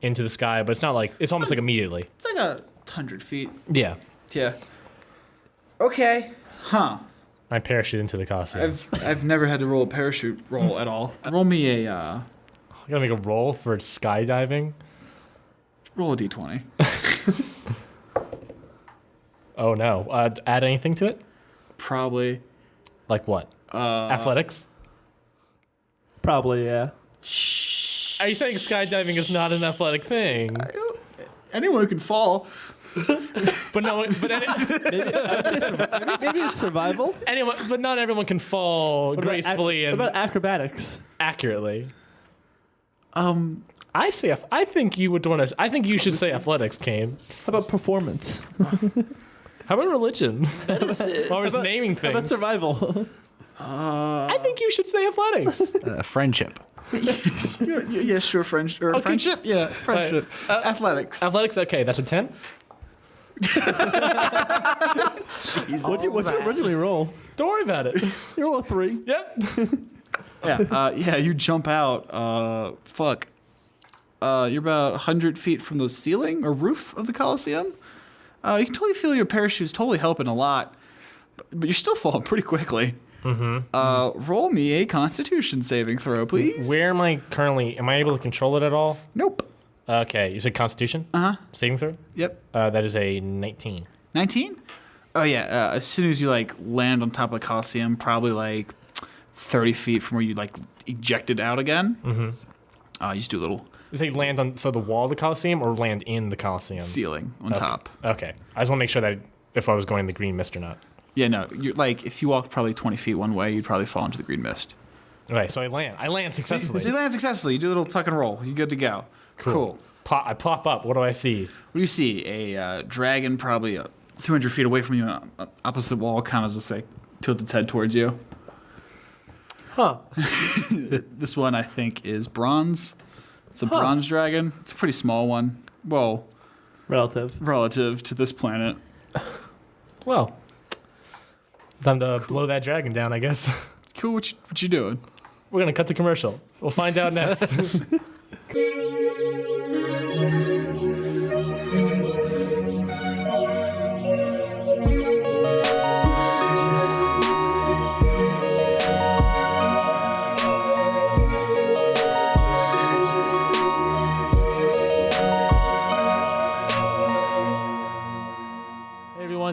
into the sky, but it's not like it's almost like immediately. It's like 100 feet. Yeah. Yeah. Okay. Huh. I parachute into the Coliseum. I've never had to roll a parachute roll at all. Roll me a I gotta make a roll for skydiving. roll a d20. Oh no! Add anything to it? Probably. Like what? Athletics? Probably, yeah. Are you saying skydiving is not an athletic thing? Anyone can fall. But no, but Maybe it's survival. anyone, but not everyone can fall gracefully What and about acrobatics? accurately. I think you would want to. I think you should say athletics, Kane. How about performance? How about religion? Medicine. While we're just naming How about things, survival? I think you should say athletics. Friendship. Yeah, sure. Friendship? Yeah, friendship. Athletics. Athletics, okay, that's a 10. What did we roll? Don't worry about it. You roll a 3. Yep. You jump out. You're about 100 feet from the ceiling or roof of the Coliseum. You can totally feel your parachute's totally helping a lot, but you're still falling pretty quickly. Roll me a Constitution saving throw, please. Where am I currently? Am I able to control it at all? Nope. Okay, you said Constitution? Saving throw? Yep. That is a 19. 19? Oh, yeah. As soon as you, land on top of the Coliseum, probably, 30 feet from where you, ejected out again, you just do a little You say land on the wall of the Coliseum or land in the Coliseum? ceiling on top. Okay. I just want to make sure that if I was going in the green mist or not. Yeah, no. You're, if you walked probably 20 feet one way, you'd probably fall into the green mist. Okay, so I land. I land successfully. So you land successfully. You do a little tuck and roll. You're good to go. Cool. I plop up. What do I see? What do you see? A dragon probably 300 feet away from you on the opposite wall, kind of just tilt its head towards you. Huh. This one, I think, is bronze. It's a bronze dragon. It's a pretty small one. Well, relative to this planet. Well, time to blow that dragon down, I guess. Cool. What you doing? We're going to cut the commercial. We'll find out next.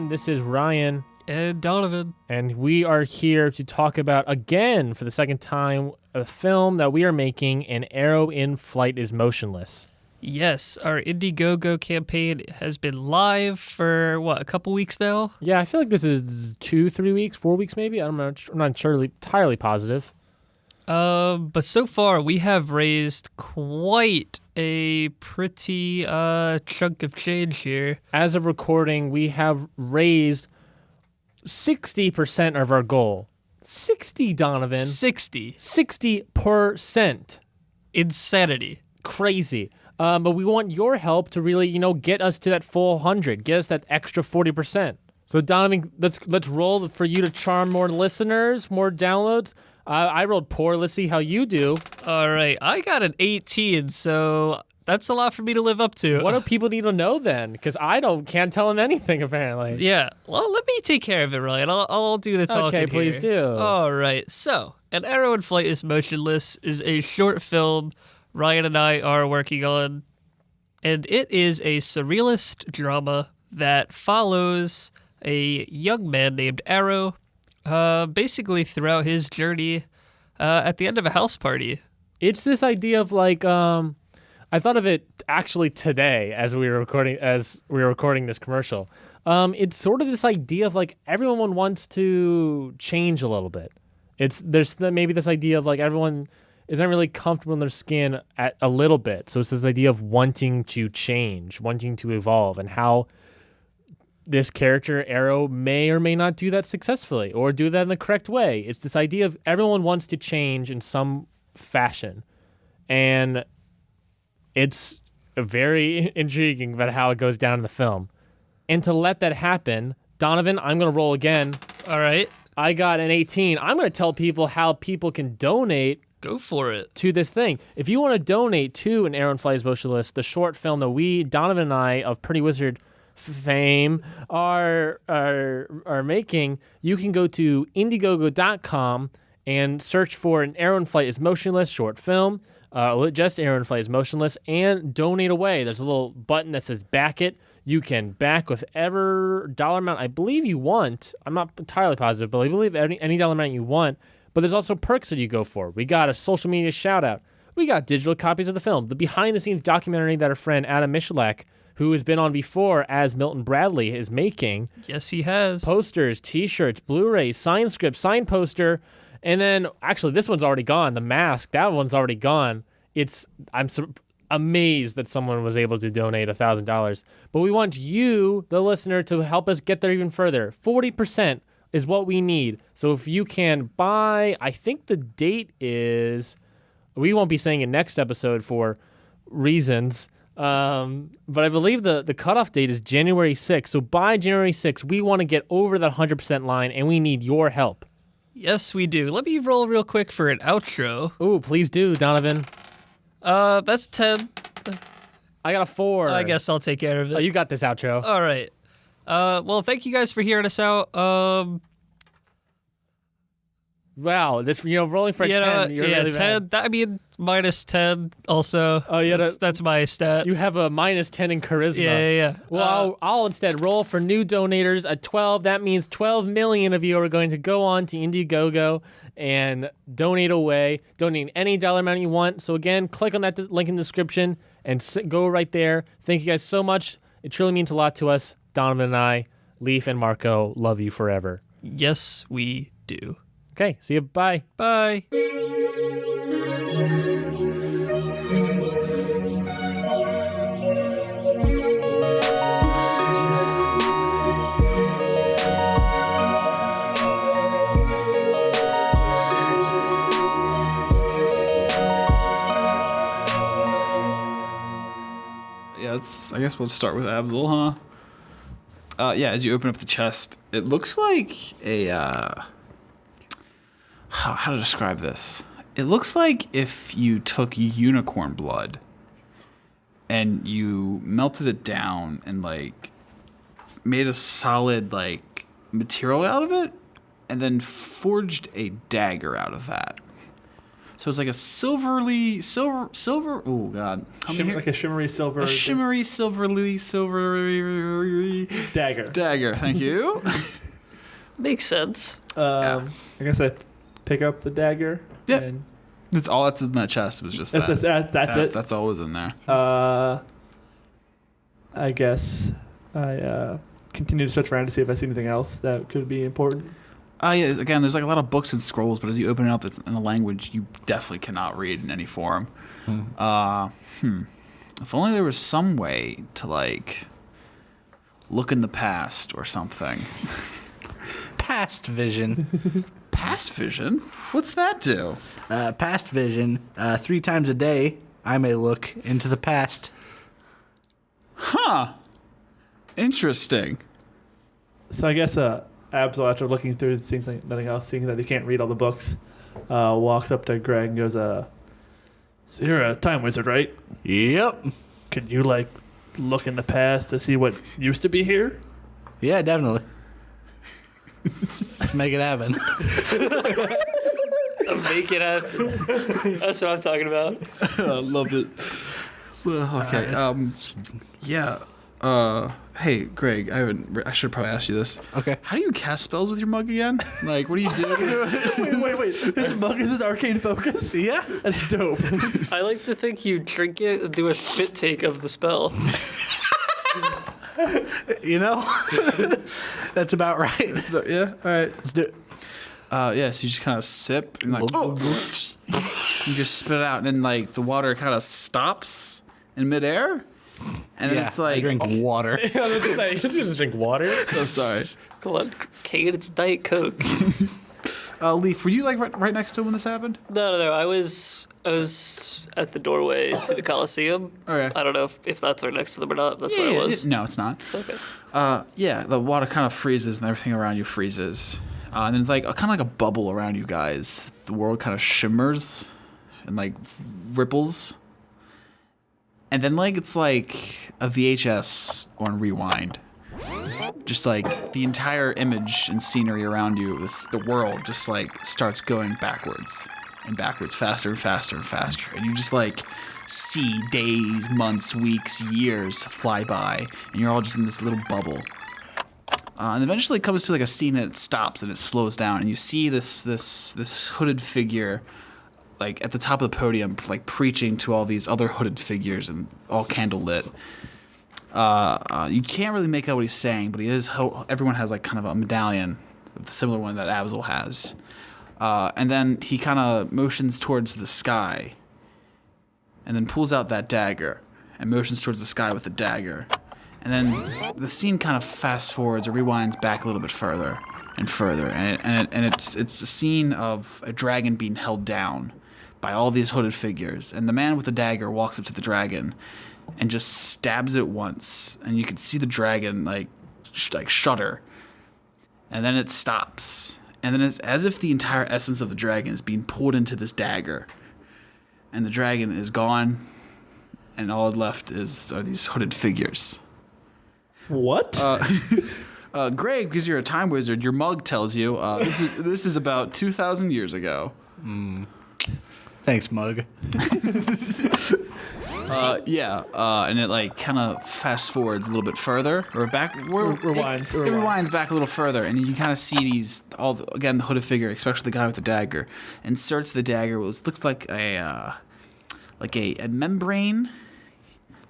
This is Ryan and Donovan, and we are here to talk about, again, for the second time, a film that we are making, An Arrow in Flight is Motionless. Yes, our Indiegogo campaign has been live for, a couple weeks now? Yeah, I feel like this is 2-3 weeks, 4 weeks maybe. I'm not entirely positive. But so far, we have raised quite a pretty chunk of change here. As of recording, we have raised 60% of our goal. 60, Donovan. 60. 60%. Insanity. Crazy. But we want your help to really, get us to that full 100. Get us that extra 40%. So, Donovan, let's roll for you to charm more listeners, more downloads. I rolled poor. Let's see how you do. All right. I got an 18, so that's a lot for me to live up to. What do people need to know then? Because can't tell them anything, apparently. Yeah. Well, let me take care of it, Ryan. I'll do the talking Okay, please here. do. All right. So, An Arrow in Flight is Motionless is a short film Ryan and I are working on, and it is a surrealist drama that follows a young man named Arrow, basically throughout his journey at the end of a house party. It's this idea of I thought of it actually today as we were recording this commercial. It's sort of this idea of everyone wants to change a little bit. There's maybe this idea of everyone isn't really comfortable in their skin at a little bit. So it's this idea of wanting to change, wanting to evolve, and how this character, Arrow, may or may not do that successfully or do that in the correct way. It's this idea of everyone wants to change in some fashion. And it's very intriguing about how it goes down in the film. And to let that happen, Donovan, I'm going to roll again. All right. I got an 18. I'm going to tell people how people can donate. Go for it. To this thing. If you want to donate to An Arrow in Flight is Motionless, the short film that Donovan and I of Pretty Wizard fame are making, you can go to Indiegogo.com and search for An Arrow in Flight is Motionless short film, just Arrow in Flight is Motionless, and donate away. There's a little button that says back it. You can back with whatever dollar amount I believe you want. I'm not entirely positive, but I believe any dollar amount you want. But there's also perks that you go for. We got a social media shout out. We got digital copies of the film, the behind the scenes documentary that our friend Adam Michalak, who has been on before as Milton Bradley, is making. Yes, he has. Posters, T-shirts, Blu-rays, sign script, sign poster, and then actually this one's already gone. The mask, that one's already gone. I'm amazed that someone was able to donate $1,000. But we want you, the listener, to help us get there even further. 40% is what we need. So if you can buy, I think the date is, we won't be saying it next episode for reasons. But I believe the cutoff date is January 6th. So by January 6th, we want to get over that 100% line, and we need your help. Yes, we do. Let me roll real quick for an outro. Ooh, please do, Donovan. That's 10. I got a 4. I guess I'll take care of it. Oh, you got this outro. All right. Well, thank you guys for hearing us out. Wow, this rolling for a 10. You're really 10. bad. I mean, minus 10 also. Oh, yeah, That's my stat. You have a minus 10 in charisma. Yeah. Well, I'll instead roll for new donators a 12. That means 12 million of you are going to go on to Indiegogo and donate away, donating any dollar amount you want. So again, click on that link in the description and go right there. Thank you guys so much. It truly means a lot to us. Donovan and I, Leaf and Marco, love you forever. Yes, we do. Okay, see you. Bye. Bye. Yeah, I guess we'll start with Abzael, huh? Yeah, as you open up the chest, it looks like a how to describe this? It looks like if you took unicorn blood and you melted it down and like made a solid like material out of it and then forged a dagger out of that. So it's like a silver. Oh God! Like a shimmery silver. A shimmery silvery dagger. Dagger. Thank you. Makes sense. I guess I pick up the dagger. Yep. And That's all that's in that chest was just that. that's it. That's all was in there. I guess I continue to search around to see if I see anything else that could be important. Yeah, again, there's like a lot of books and scrolls, but as you open it up, it's in a language you definitely cannot read in any form. If only there was some way to like look in the past or something. Past vision. Past vision? What's that do? Past vision. 3 times a day, I may look into the past. Huh. Interesting. So I guess Abzael, after looking through, seeing nothing else, seeing that he can't read all the books, walks up to Greg and goes, "So you're a time wizard, right? Yep. Could you like look in the past to see what used to be here?" Yeah, definitely. Let's make it happen. Make it happen. That's what I'm talking about. I love it. So, okay. Yeah. Hey, Greg. I should probably ask you this. Okay. How do you cast spells with your mug again? Like, what do you do? wait. His mug is his arcane focus? Yeah. That's dope. I like to think you drink it and do a spit take of the spell. You know? That's about right. Yeah. All right. Let's do it. Yeah. So you just kind of sip and like, you just spit it out, and then like the water kind of stops in midair, and then it's like I drink water. I was going to say, you just drink water. I'm sorry. Come on, Kate, it's Diet Coke. Leaf, were you like right next to him when this happened? No. I was at the doorway to the Coliseum. Okay. I don't know if that's right next to them or not. That's where I was. No, it's not. Okay. Yeah, the water kind of freezes and everything around you freezes. And then it's like kind of like a bubble around you guys. The world kind of shimmers and like ripples. And then like it's like a VHS on rewind. Just like the entire image and scenery around you, the world just like starts going backwards and backwards, faster and faster and faster. And you just like see days, months, weeks, years fly by, and you're all just in this little bubble. And eventually it comes to like a scene and it stops and it slows down, and you see this hooded figure like at the top of the podium, like preaching to all these other hooded figures and all candle lit. You can't really make out what he's saying, but everyone has like kind of a medallion, the similar one that Abzael has. And then he kind of motions towards the sky, and then pulls out that dagger and motions towards the sky with the dagger. And then the scene kind of fast forwards or rewinds back a little bit further and further, and it's a scene of a dragon being held down by all these hooded figures, and the man with the dagger walks up to the dragon and just stabs it once, and you can see the dragon like shudder, and then it stops, And then it's as if the entire essence of the dragon is being pulled into this dagger. And the dragon is gone, and all left are these hooded figures. What? Greg, because you're a time wizard, your mug tells you this is about 2,000 years ago. Thanks, Mug. And it like kind of fast forwards a little bit further or back. Rewinds. It rewinds back a little further, and you kind of see the hooded figure, especially the guy with the dagger, inserts the dagger. Which looks like a membrane.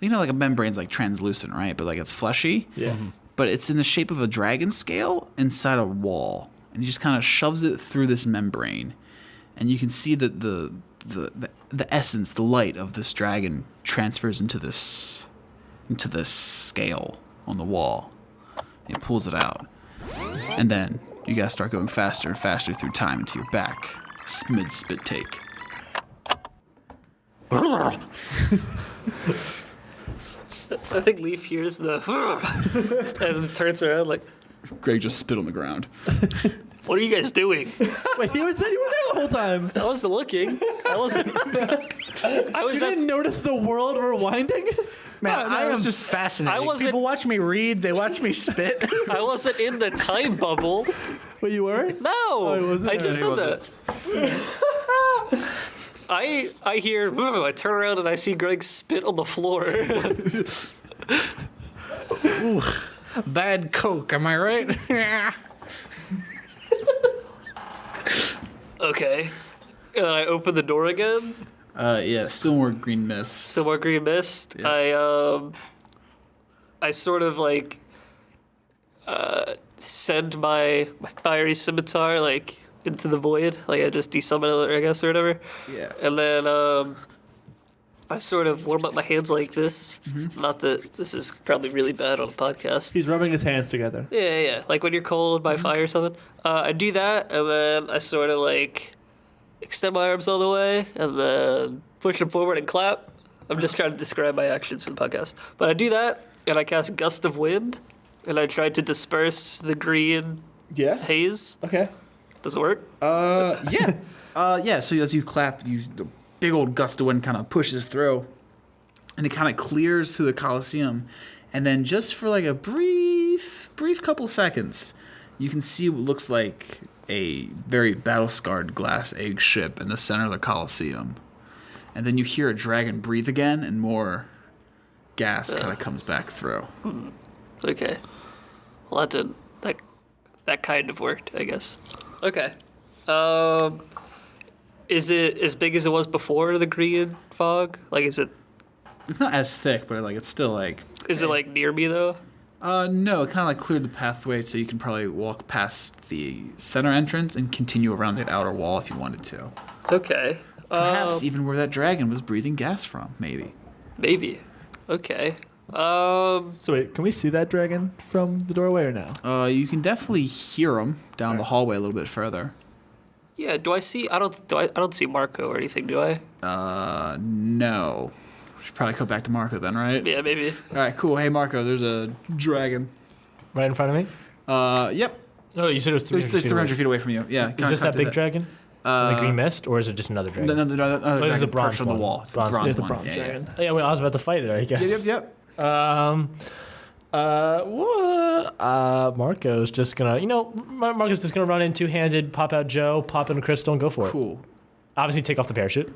You know, like a membrane's like translucent, right? But like it's fleshy. Yeah. But it's in the shape of a dragon scale inside a wall, and he just kind of shoves it through this membrane, and you can see that the essence, the light of this dragon transfers into this scale on the wall. It pulls it out, and then you guys start going faster and faster through time until you're back mid spit take. I think Leaf hears the and turns around like, Greg just spit on the ground. "What are you guys doing?" Wait, you were there the whole time. I wasn't looking. I was You didn't notice the world rewinding? Man, I am it's just fascinated. I wasn't- People watch me read. They watch me spit. I wasn't in the time bubble. Wait, you weren't? No, he wasn't? I just No, said that. I hear. I turn around and I see Greg spit on the floor. Bad Coke, am I right? Okay, and then I open the door again. Still more green mist. Still more green mist. Yeah. I sort of like send my fiery scimitar like into the void. Like I just desummon it, I guess, or whatever. Yeah. And then I sort of warm up my hands like this. Not that this is probably really bad on a podcast. He's rubbing his hands together. Yeah. Like when you're cold by fire or something. I do that, and then I sort of like extend my arms all the way, and then push them forward and clap. I'm just trying to describe my actions for the podcast. But I do that, and I cast Gust of Wind, and I try to disperse the green haze. Okay. Does it work? Yeah. So as you clap, the big old gust of wind kind of pushes through, and it kind of clears through the Colosseum, and then just for like a brief couple seconds, you can see what looks like a very battle-scarred glass egg ship in the center of the Colosseum, and then you hear a dragon breathe again, and more gas kind of comes back through. Okay. Well, that did that kind of worked, I guess. Okay. Is it as big as it was before the green fog? Like, is it It's not as thick, but like it's still like. is it like near me though? No, it kind of like cleared the pathway, so you can probably walk past the center entrance and continue around that outer wall if you wanted to. Okay. Perhaps even where that dragon was breathing gas from, maybe. Maybe. Okay. So wait, can we see that dragon from the doorway or no? You can definitely hear him down the hallway a little bit further. Yeah. Do I see? I don't see Marco or anything. Do I? No. Should probably go back to Marco then, right? Yeah. Maybe. All right, cool. Hey, Marco, there's a dragon. Right in front of me? Yep. Oh, you said it was 300 There's feet 300 away. feet away from you. Yeah. Is this that big dragon? In the green mist, or is it just another dragon? No, This is dragon the bronze perched on the one. wall. It's the Bronze bronze It's a one. bronze Yeah, dragon. Yeah, well, I was about to fight it, I guess. Yep. Marco's just gonna, Marco's just gonna run in two-handed, pop out Joe, pop in a crystal, and go for it. Cool. Obviously, take off the parachute.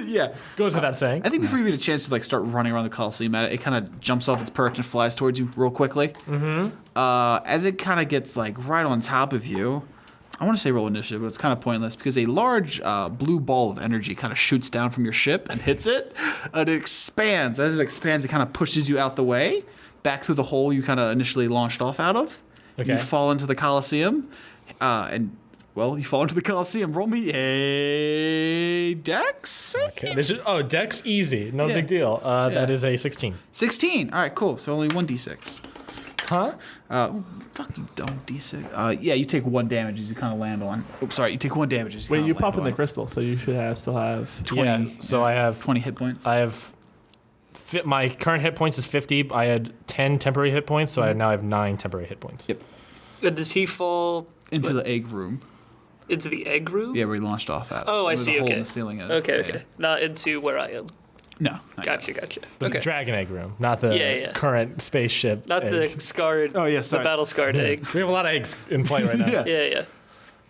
Yeah. Goes without saying. I think before you get a chance to like start running around the Coliseum, it kind of jumps off its perch and flies towards you real quickly. Mm-hmm. As it kind of gets like right on top of you, I want to say roll initiative, but it's kind of pointless because a large blue ball of energy kind of shoots down from your ship and hits it, and it expands. As it expands, it kind of pushes you out the way, back through the hole you kind of initially launched off out of. Okay. You fall into the Coliseum, you fall into the Coliseum. Roll me a dex. Okay. Dex easy, no Yeah. big deal. That is a 16. 16. All right, cool. So only 1d6. Huh? Fuck you, dumb d6. You take 1 damage as you kind of land on. Oops, sorry. You take 1 damage as you Wait, kinda you land pop in the on. crystal, so you should still have 20. Yeah, so I have 20 hit points. I have my current hit points is 50. I had 10 temporary hit points, so I now have 9 temporary hit points. Yep. And does he fall into the egg room. Into the egg room? Yeah, where we launched off at. Oh, I Where see. The hole Okay. in the ceiling is. Okay, Yeah, okay. Not into where I am. No. not Gotcha, yet. gotcha. But Okay. it's Dragon Egg Room, not the Yeah. current spaceship. Not egg. the scarred, Oh, yeah, the sorry. battle scarred egg. We have a lot of eggs in play right now. Yeah.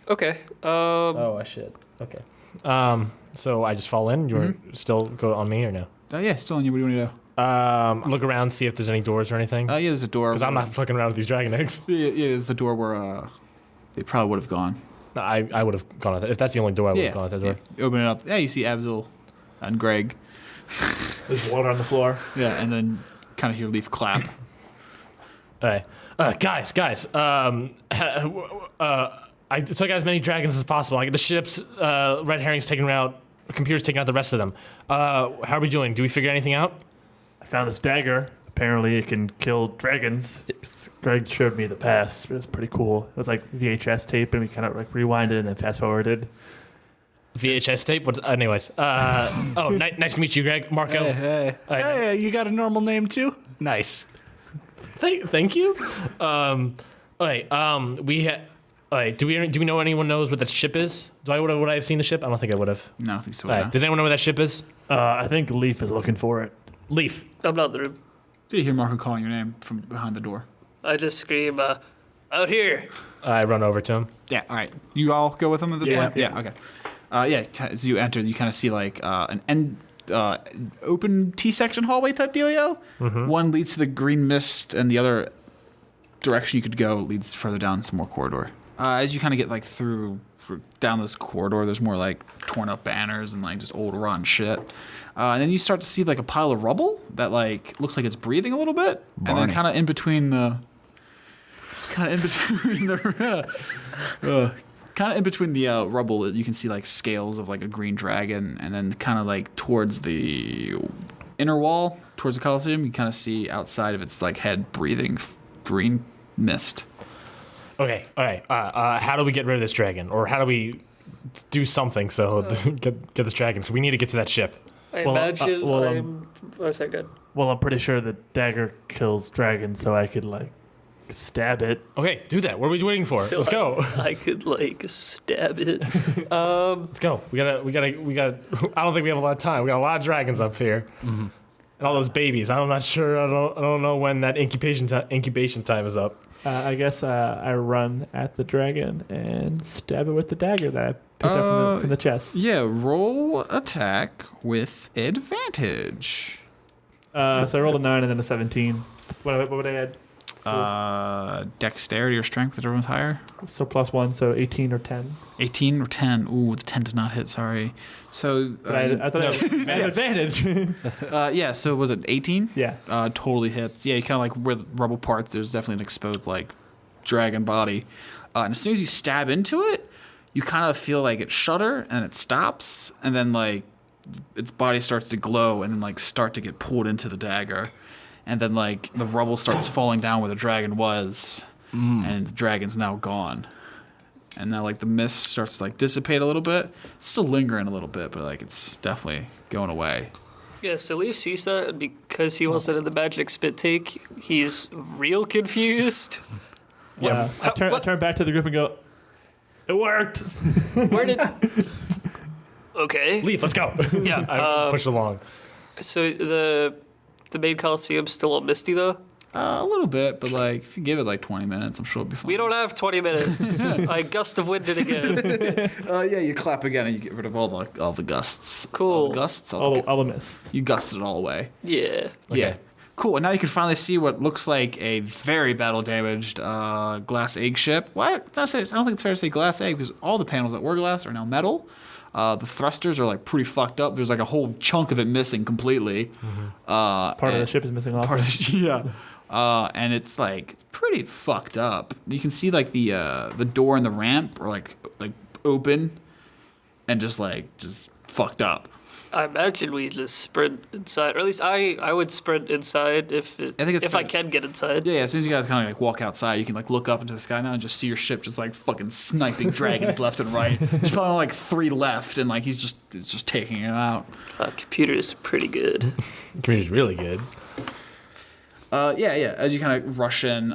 Okay. Oh, shit. Okay. So I just fall in. You want to still go on me or no? Yeah, still on you. What do you want to do? Look around, see if there's any doors or anything. Yeah, there's a door. Because I'm not fucking around with these dragon eggs. Yeah, there's the door where they probably would have gone. No, I would have gone at that. If that's the only door, I would Yeah. have gone at that door. Yeah. Open it up. Yeah, you see Abzael and Greg. There's water on the floor. Yeah, and then kind of hear Leaf clap. All right. Guys. I took out as many dragons as possible. I get the ships, red herrings taken out, computers taking out the rest of them. How are we doing? Do we figure anything out? I found this dagger. Apparently, it can kill dragons. Greg showed me the past. It was pretty cool. It was like VHS tape, and we kind of like rewinded and then fast forwarded. VHS tape? Anyways. Nice to meet you, Greg. Marco. Hey, you got a normal name too? Nice. Thank you. All right. Do we know anyone knows what that ship is? Would I have seen the ship? I don't think I would have. No, I don't think so. All right. Does anyone know where that ship is? I think Leaf is looking for it. Leaf. I'm not in the room. Do you hear Marco calling your name from behind the door? I just scream, out here. I run over to him. Yeah, all right. You all go with him at this Yeah. point? Yeah, okay. As you enter, you kind of see like an open T-section hallway type dealio. Mm-hmm. One leads to the green mist, and the other direction you could go leads further down some more corridor. As you kind of get like down this corridor, there's more like torn up banners and like just old rotten shit. And then you start to see like a pile of rubble that like looks like it's breathing a little bit, and then kind of in between the rubble, you can see like scales of like a green dragon, and then kind of like towards the inner wall, towards the Colosseum, you kind of see outside of its like head breathing green mist. Okay. All right. How do we get rid of this dragon, or how do we do something so get this dragon? So we need to get to that ship. I Well, imagine well, I'm... Oh, sorry, good. Well, I'm pretty sure the dagger kills dragons, so I could like stab it. Okay, do that. What are we waiting for? So Let's go. I could, like, stab it. Let's go. We gotta. I don't think we have a lot of time. We got a lot of dragons up here, and all those babies. I'm not sure. I don't know when that incubation time is up. I guess I run at the dragon and stab it with the dagger that I picked up from the chest. Yeah, roll attack with advantage. So I rolled a 9 and then a 17. What would I add? Dexterity or strength, whichever one's higher. So +1, so 18 or 10. 18 or 10. Ooh, the 10 does not hit, sorry. So, But I thought I had advantage. yeah, so was it 18? Yeah. Totally hits. Yeah, you kind of like where the rubble parts, there's definitely an exposed, like, dragon body. And as soon as you stab into it, you kind of feel like it shudder and it stops, and then, like, its body starts to glow and then, like, start to get pulled into the dagger. And then, like, the rubble starts falling down where the dragon was, and the dragon's now gone. And now, like, the mist starts to, like, dissipate a little bit. It's still lingering a little bit, but, like, it's definitely going away. Yeah, so Leaf sees that, and because he wasn't in the magic spit take, he's real confused. Yeah. I turn back to the group and go, it worked. Where did... Okay. Leaf, let's go. Yeah. I push along. So the main Coliseum's still all misty, though? A little bit, but, like, if you give it, like, 20 minutes, I'm sure it'll be fine. We don't have 20 minutes. I gust of wind it again. Yeah, you clap again and you get rid of all the gusts. Cool. All the gusts. All the mist. You gusted it all away. Yeah. Yeah. Cool. And now you can finally see what looks like a very battle-damaged glass egg ship. Why? I don't think it's fair to say glass egg because all the panels that were glass are now metal. The thrusters are like pretty fucked up. There's like a whole chunk of it missing completely. Part of the ship is missing also. And it's like pretty fucked up. You can see like the door and the ramp are like open and just fucked up. I imagine we just sprint inside, or at least I would sprint inside if I can get inside. Yeah, as soon as you guys kind of like walk outside, you can like look up into the sky now and just see your ship just like fucking sniping dragons left and right. There's probably only like 3 left, and like it's just taking it out. Computer is pretty good. Community's really good. Yeah. As you kind of rush in,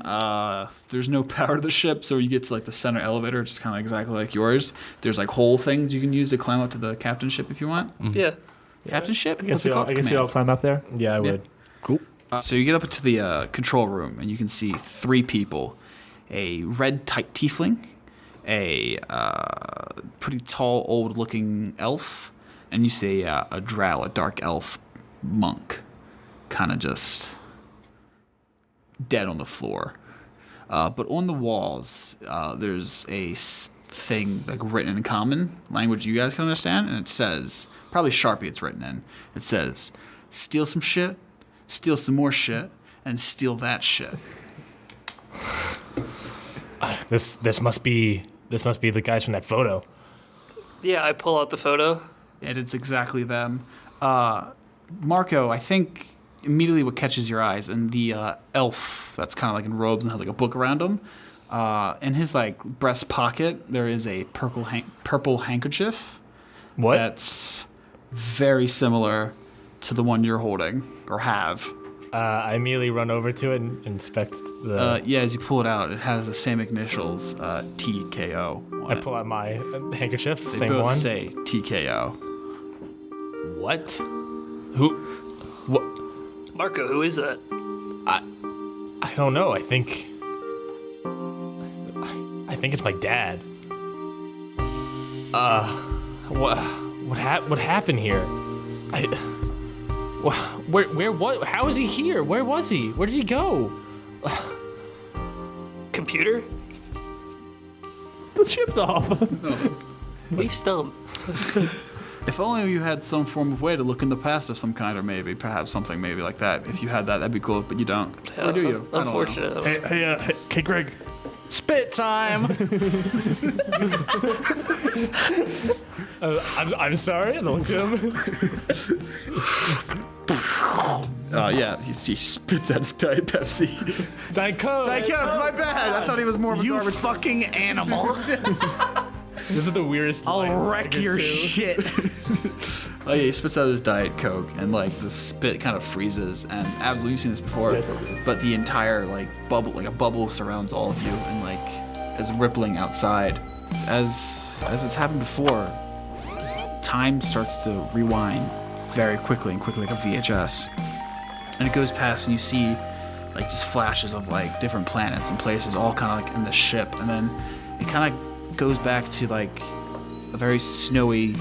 there's no power to the ship, so you get to like the center elevator. It's kind of exactly like yours. There's like hole things you can use to climb up to the captain's ship if you want. Yeah. Captain's ship? I guess, What's it called? we all Command. climb up there. Yeah, I would. Cool. So you get up to the control room, and you can see 3 people: a red tiefling, a pretty tall, old-looking elf, and you see a drow, a dark elf monk, kind of just dead on the floor. But on the walls, there's a thing like written in common language you guys can understand, and it says, probably Sharpie it's written in, it says, steal some shit, steal some more shit, and steal that shit. This must be the guys from that photo. Yeah, I pull out the photo. And it's exactly them. Marco, I think immediately what catches your eyes, and the elf that's kind of like in robes and has like a book around him, in his like breast pocket there is a purple handkerchief. What? That's very similar to the one you're holding or have. I immediately run over to it and inspect the. Yeah, as you pull it out, it has the same initials, TKO. I pull out my handkerchief. They Same both one. say TKO. What? Who? What? Marco, who is that? I don't know. I think it's my dad. What happened here? What? How is he here? Where was he? Where did he go? Computer? The ship's off. Leave stump. If only you had some form of way to look in the past of some kind, or maybe, perhaps something maybe like that. If you had that, that'd be cool, but you don't. Or do you? I don't know. Unfortunate. Hey, Greg. Spit time. I'm sorry. I looked at him. Yeah, he spits out his Diet Pepsi. Diet Coke. My bad. I thought he was more of a You garbage. fucking animal. This is the weirdest. I'll line wreck ever, your too. shit. Oh yeah, he spits out his Diet Coke, and like the spit kind of freezes. And absolutely, you've seen this before. Yes, I did. But the entire like bubble, like a bubble, surrounds all of you, and like is rippling outside. As it's happened before, time starts to rewind very quickly like a VHS, and it goes past, and you see like just flashes of like different planets and places, all kind of like in the ship, and then it kind of goes back to like a very snowy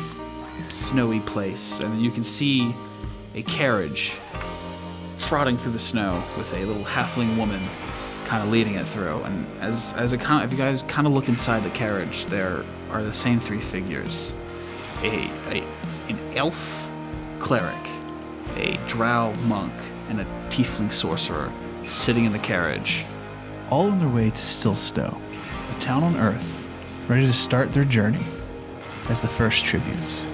place, and you can see a carriage trotting through the snow with a little halfling woman kind of leading it through. And if you guys kind of look inside the carriage, there are the same 3 figures: an elf cleric, a drow monk, and a tiefling sorcerer sitting in the carriage, all on their way to Still Snow, a town on Earth, ready to start their journey as the first tributes.